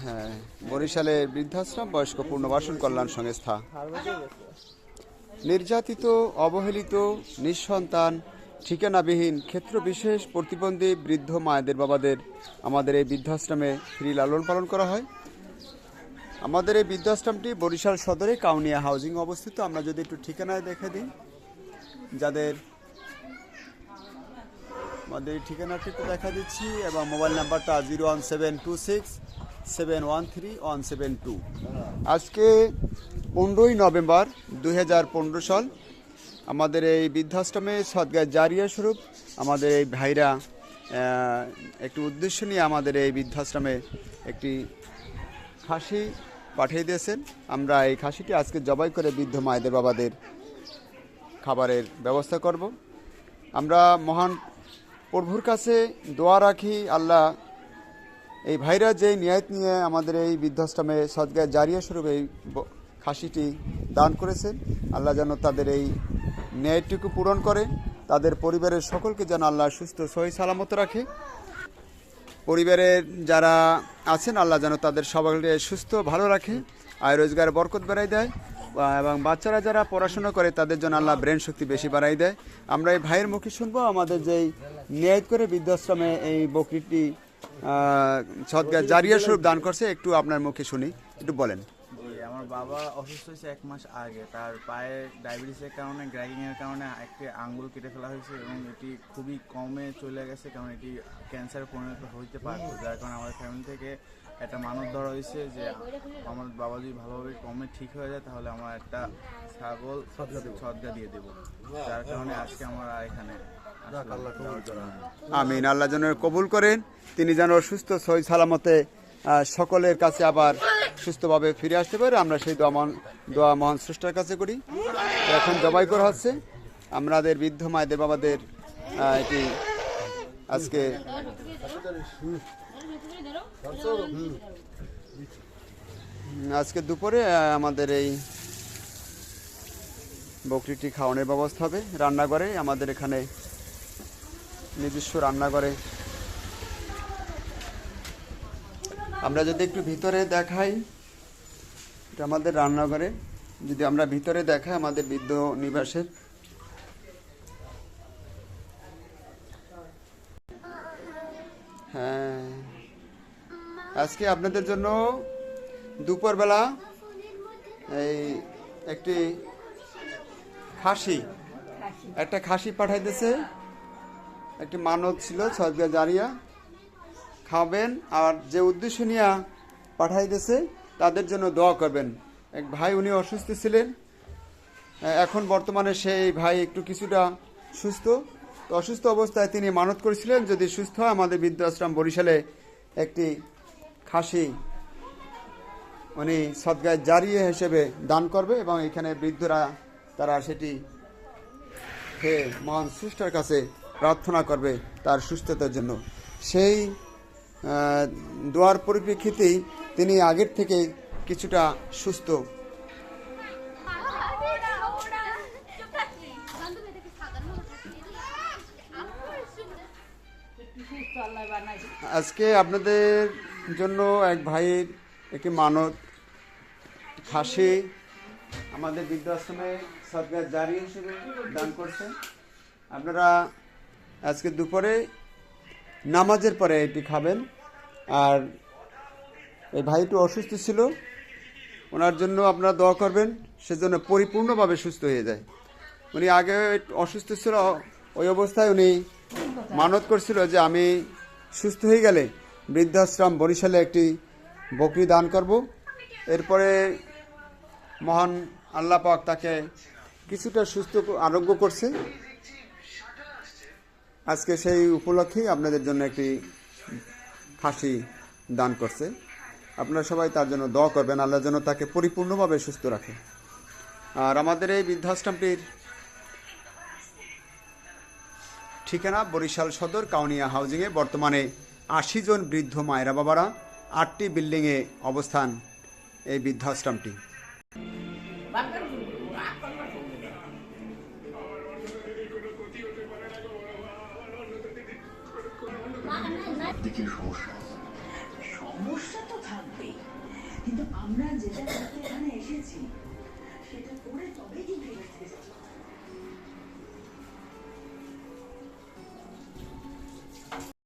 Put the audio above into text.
হ্যাঁ, বরিশালের বৃদ্ধাশ্রম বয়স্ক পুনর্বাসন কল্যাণ সংস্থা নির্যাতিত, অবহেলিত, নিঃসন্তান, ঠিকানাবিহীন, ক্ষেত্রবিশেষ প্রতিবন্ধী বৃদ্ধ মায়েদের বাবাদের আমাদের এই বৃদ্ধাশ্রমে ফ্রি লালন পালন করা হয়। আমাদের এই বৃদ্ধাশ্রমটি বরিশাল সদরে কাউনিয়া হাউজিং অবস্থিত। আমরা যদি একটু ঠিকানায় দেখে দিই, যাদের আমাদের এই ঠিকানাটি একটু দেখা দিচ্ছি, এবং মোবাইল নাম্বারটা 01726713172। আজকে 15ই নভেম্বর 2015 সাল। আমাদের এই বৃদ্ধাশ্রমে সদকা জারিয়া স্বরূপ আমাদের এই ভাইরা একটি উদ্দেশ্য নিয়ে আমাদের এই বৃদ্ধাশ্রমে একটি খাসি পাঠিয়ে দিয়েছেন। আমরা এই খাসিটি আজকে জবাই করে বৃদ্ধ মায়েদের বাবাদের খাবারের ব্যবস্থা করব। আমরা মহান প্রভুর কাছে দোয়া রাখি, আল্লাহ এই ভাইরা যেই নিয়াত নিয়ে আমাদের এই বৃদ্ধাশ্রমে সদকা জারিয়া স্বরূপ এই খাসিটি দান করেছেন, আল্লাহ যেন তাদের এই ন্যায়টুকু পূরণ করে, তাদের পরিবারের সকলকে যেন আল্লাহ সুস্থ সহি সালামত রাখে। পরিবারের যারা আছেন আল্লাহ যেন তাদের সবাইকে সুস্থ ভালো রাখে, আয় রোজগার বরকত বাড়াই দেয়, এবং বাচ্চারা যারা পড়াশোনা করে তাদের জন্য আল্লাহ ব্রেন শক্তি বেশি বাড়াই দেয়। আমরা এই ভাইয়ের মুখে শুনবো আমাদের যেই ন্যায় করে বৃদ্ধাশ্রমে এই বকরিটি সদকা জারিয়া স্বরূপ দান করছে, একটু আপনার মুখে শুনি, একটু বলেন। আমার বাবা অসুস্থ হয়েছে 1 মাস আগে। তার পায়ে ডায়াবেটিসের কারণে, গ্রাইডিংয়ের কারণে একটি আঙ্গুল কেটে ফেলা হয়েছে এবং এটি খুবই কমে চলে গেছে, কারণ এটি ক্যান্সার পরিণত হইতে পারত। যার কারণে আমাদের ফ্যামিলি থেকে একটা মানত ধরা হয়েছে যে আমার বাবা যদি ভালোভাবে কমে ঠিক হয়ে যায় তাহলে আমরা একটা ছাগল সদকা দিয়ে দেবো। যার কারণে আজকে আমরা এখানে আমিন। আল্লাহ যেন কবুল করেন, তিনি যেন সুস্থ সহি সালামতে সকলের কাছে আবার সুস্থভাবে ফিরে আসতে পারে। আমরা সেই দোয়া মহান স্রষ্টার কাছে করি। এখন জবাই করা হচ্ছে আমাদের বৃদ্ধ মায়েদের বাবাদের এটি আজকে দুপুরে আমাদের এই বকরিটি খাওয়ানোর ব্যবস্থা হবে রান্নাঘরে। আমাদের এখানে নিজস্ব রান্নাঘরে। আমরা যদি একটু ভিতরে দেখাই, এটা আমাদের রান্নাঘরে, যদি আমরা ভিতরে দেখাই আমাদের বৃদ্ধ নিবাসের, হ্যাঁ, আজকে আপনাদের জন্য দুপুরবেলা এই একটা খাসি পাঠাইতেছে। একটি মানত ছিল সদকা জারিয়া, খাবেন, আর যে উদ্দেশ্য নিয়ে পাঠাইতেছে তাদের জন্য দোয়া করবেন। এক ভাই উনি অসুস্থ ছিলেন, এখন বর্তমানে সেই ভাই একটু কিছুটা সুস্থ। তো অসুস্থ অবস্থায় তিনি মানত করেছিলেন যদি সুস্থ হয় আমাদের বৃদ্ধাশ্রম বরিশালে একটি খাসি উনি সদকা জারিয়া হিসেবে দান করবে, এবং এখানে বৃদ্ধরা তারা সেটি খেয়ে মহান স্রষ্টার কাছে প্রার্থনা করবে তার সুস্থতার জন্য। সেই দোয়ার পরিপ্রেক্ষিতেই তিনি আগের থেকে কিছুটা সুস্থ। আজকে আপনাদের জন্য এক ভাইয়ের একটি মানত খাসি আমাদের বৃদ্ধাশ্রমে সদকা জারিয়া হিসেবে দান করছে। আপনারা আজকে দুপুরে নামাজের পরে এটি খাবেন। আর এই ভাই একটু অসুস্থ ছিল, ওনার জন্য আপনারা দোয়া করবেন সেজন্য পরিপূর্ণভাবে সুস্থ হয়ে যায়। উনি আগে অসুস্থ ছিল, ওই অবস্থায় উনি মানত করছিল যে আমি সুস্থ হয়ে গেলে বৃদ্ধাশ্রম বরিশালে একটি বকরি দান করব। এরপরে মহান আল্লাহ পাক তাকে কিছুটা সুস্থ আরোগ্য করছে। আজকে সেই উপলক্ষেই আপনাদের জন্য একটি খাসি দান করছে। আপনারা সবাই তার জন্য দোয়া করবেন, আল্লাহ যেন তাকে পরিপূর্ণভাবে সুস্থ রাখে। আর আমাদের এই বৃদ্ধাশ্রমটির ঠিকানা বরিশাল সদর কাউনিয়া হাউজিংয়ে। বর্তমানে 80 জন বৃদ্ধ মায়েরা বাবারা 8টি বিল্ডিংয়ে অবস্থান এই বৃদ্ধাশ্রমটি। দিকে সমস্যা সমস্যা তো থাকবেই, কিন্তু আমরা যেটা করতে এখানে এসেছি সেটা করে তবেই কিন্তু এখান থেকে যাবো।